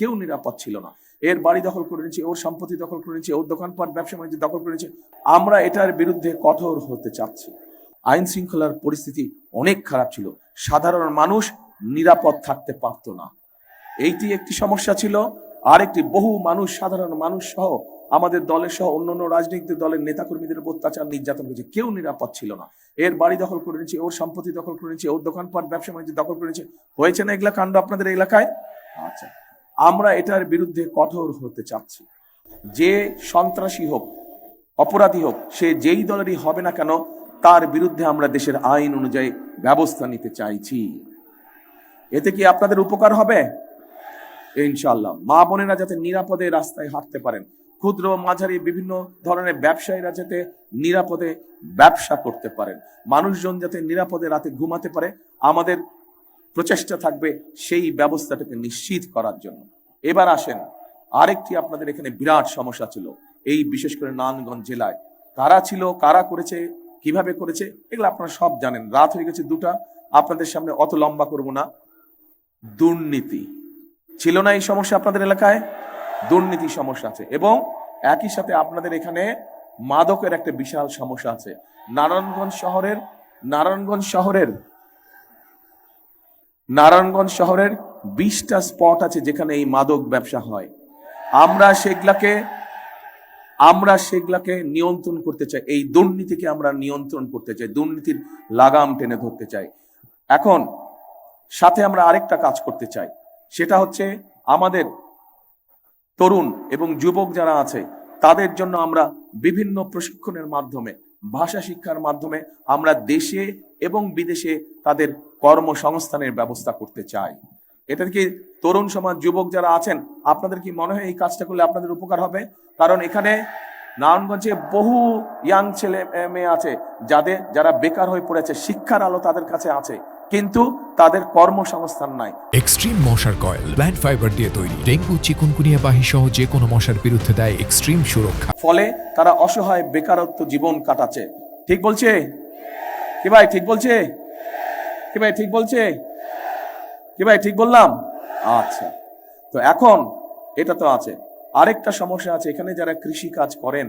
কেউ নিরাপদ ছিল না। এর বাড়ি দখল করে নিয়েছে, ওর সম্পত্তি দখল করে নিয়েছে, ওর দোকানপাট ব্যবসা বাণিজ্য দখল করে নিয়েছে। আমরা এটার বিরুদ্ধে কঠোর হতে চাচ্ছি। আইন শৃঙ্খলার পরিস্থিতি অনেক খারাপ ছিল, সাধারণ মানুষ নিরাপদ থাকতে পারত না। এইটি একটি সমস্যা ছিল। আরেকটি, বহু মানুষ, সাধারণ মানুষ সহ আমাদের দলের সহ অন্যান্য রাজনৈতিক দলের নেতাকর্মীদের অত্যাচার নির্যাতন করেছে, কেউ নিরাপদ ছিল না। এর বাড়ি দখল করে নিয়েছে, ওর সম্পত্তি দখল করে নিয়েছে, ওর দোকানপাট ব্যবসা বাণিজ্য দখল করে নিয়েছে। হয়েছে না এগুলা কাণ্ড আপনাদের এলাকায়? আচ্ছা, আমরা এটার বিরুদ্ধে কঠোর হতে চাচ্ছি। যে সন্ত্রাসী হোক, অপরাধী হোক, সে যেই দলেরই হবে না কেন, তার বিরুদ্ধে আমরা দেশের আইন অনুযায়ী ব্যবস্থা নিতে চাইছি। এতে কি আপনাদের উপকার হবে? ইনশাআল্লাহ। মা বোনেরা যাতে নিরাপদে রাস্তায় হাঁটতে পারেন, ক্ষুদ্র মাঝারি বিভিন্ন ধরনের ব্যবসায়ীরা যাতে নিরাপদে ব্যবসা করতে পারেন, মানুষজন যাতে নিরাপদে রাতে ঘুমাতে পারে, আমাদের প্রচেষ্টা থাকবে সেই ব্যবস্থাটাকে নিশ্চিত করার জন্য। এবার আসেন, আরেকটি আপনাদের এখানে বিরাট সমস্যা ছিল, এই বিশেষ করে নারায়ণগঞ্জ জেলায়। কারা ছিল, কারা করেছে, কিভাবে করেছে, এগুলো আপনারা সব জানেন। রাত হয়ে গেছে 2টা, আপনাদের সামনে অত লম্বা করব না। দুর্নীতি ছিল না এই সমস্যা আপনাদের এলাকায়? দুর্নীতি সমস্যা আছে, এবং একই সাথে আপনাদের এখানে মাদকের একটা বিশাল সমস্যা আছে। নারায়ণগঞ্জ শহরের 20টা স্পট আছে যেখানে এই মাদক ব্যবসা হয়। আমরা সেগুলাকে নিয়ন্ত্রণ করতে চাই। এই দুর্নীতিকে আমরা নিয়ন্ত্রণ করতে চাই, দুর্নীতির লাগাম টেনে ধরতে চাই। এখন সাথে আমরা আরেকটা কাজ করতে চাই, সেটা হচ্ছে আমাদের তরুণ এবং যুবক যারা আছে তাদের জন্য আমরা বিভিন্ন প্রশিক্ষণের মাধ্যমে, ভাষা শিক্ষার মাধ্যমে আমরা দেশে এবং বিদেশে তাদের কর্মসংস্থানের ব্যবস্থা করতে চাই। এটা কি তরুণ সমাজ, যুবক যারা আছেন, আপনাদের কি মনে হয় এই কাজটা করলে আপনাদের উপকার হবে? কারণ এখানে নারায়ণগঞ্জে বহু ইয়াং ছেলে মেয়ে আছে যারা বেকার হয়ে পড়েছে, শিক্ষার আলো তাদের কাছে আছে, কিন্তু তাদের কর্মসংস্থান নাই। এক্সট্রিম মশার কয়েল প্ল্যান্ট ফাইবার দিয়ে তৈরি, ডেঙ্গু, চিকুনগুনিয়া বাহি সহ যে কোনো মশার বিরুদ্ধে দেয় এক্সট্রিম সুরক্ষা। ফলে তারা অসহায় বেকারত্ব জীবন কাটাচ্ছে। ঠিক বলছে কি ভাই? ঠিক বলছে কি ভাই? ঠিক বলছে কি ভাই? ঠিক বললাম? আচ্ছা, তো এখন এটা তো আছে। আরেকটা সমস্যা আছে, এখানে যারা কৃষি কাজ করেন,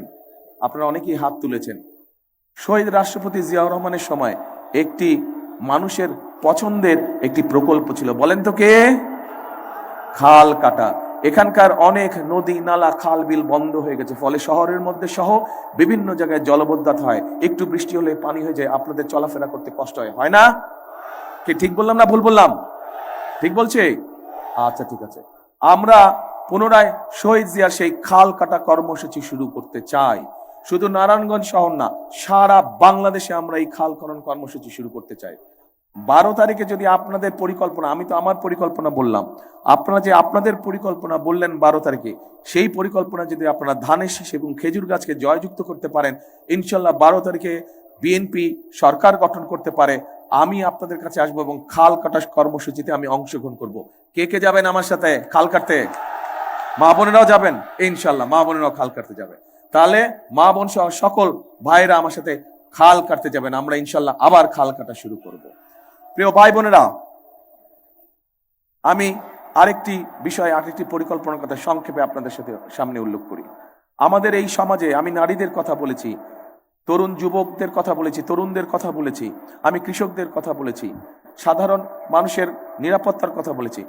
আপনারা অনেকেই হাত তুলেছেন। শহীদ রাষ্ট্রপতি জিয়াউর রহমানের সময় একটি মানুষের পছন্দের একটি প্রকল্প ছিল, বলেন তো কে? খাল কাটা। এখানকার অনেক নদী, নালা, খাল, বিল বন্ধ হয়ে গেছে, ফলে শহরের মধ্যে সহ বিভিন্ন জায়গায় জলবদ্ধতা হয়। একটু বৃষ্টি হলে পানি হয়ে যায়, আপনাদের চলাফেরা করতে কষ্ট হয় না? কি ঠিক বললাম না ভুল বললাম? ঠিক বলছে? আচ্ছা, ঠিক আছে। আমরা পুনরায় শহীদ জিয়ার সেই খাল কাটা কর্মসূচি শুরু করতে চাই। শুধু নারায়ণগঞ্জ শহর না, সারা বাংলাদেশে আমরা এই খাল খনন কর্মসূচি শুরু করতে চাই। 12 তারিখে যদি আপনাদের পরিকল্পনা, আমি তো আমার পরিকল্পনা বললাম, আপনারা যে আপনাদের পরিকল্পনা বললেন 12 তারিখে, সেই পরিকল্পনা যদি আপনারা ধানের শীষ এবং খেজুর গাছকে জয়যুক্ত করতে পারেন, ইনশাল্লাহ 12 তারিখে বিএনপি সরকার গঠন করতে পারে, আমি আপনাদের কাছে আসবো এবং খাল কাটা কর্মসূচিতে আমি অংশগ্রহণ করব। কে কে যাবেন আমার সাথে খাল কাটতে? মা বোনেরাও যাবেন ইনশাল্লাহ, মা বোনেরাও খাল কাটতে যাবে। তাহলে মা বোন সহ সকল ভাইরা আমার সাথে খাল কাটতে যাবেন, আমরা ইনশাল্লাহ আবার খাল কাটা শুরু করব। প্রিয় ভাই বোনেরা, আমি আরেকটি পরিকল্পনার কথা সংক্ষেপে আপনাদের সাথে সামনে উল্লেখ করি। আমাদের এই সমাজে আমি নারীদের কথা বলেছি, তরুণ যুবকদের কথা বলেছি, তরুণদের কথা বলেছি, আমি কৃষকদের কথা বলেছি, সাধারণ মানুষের নিরাপত্তার কথা বলেছি।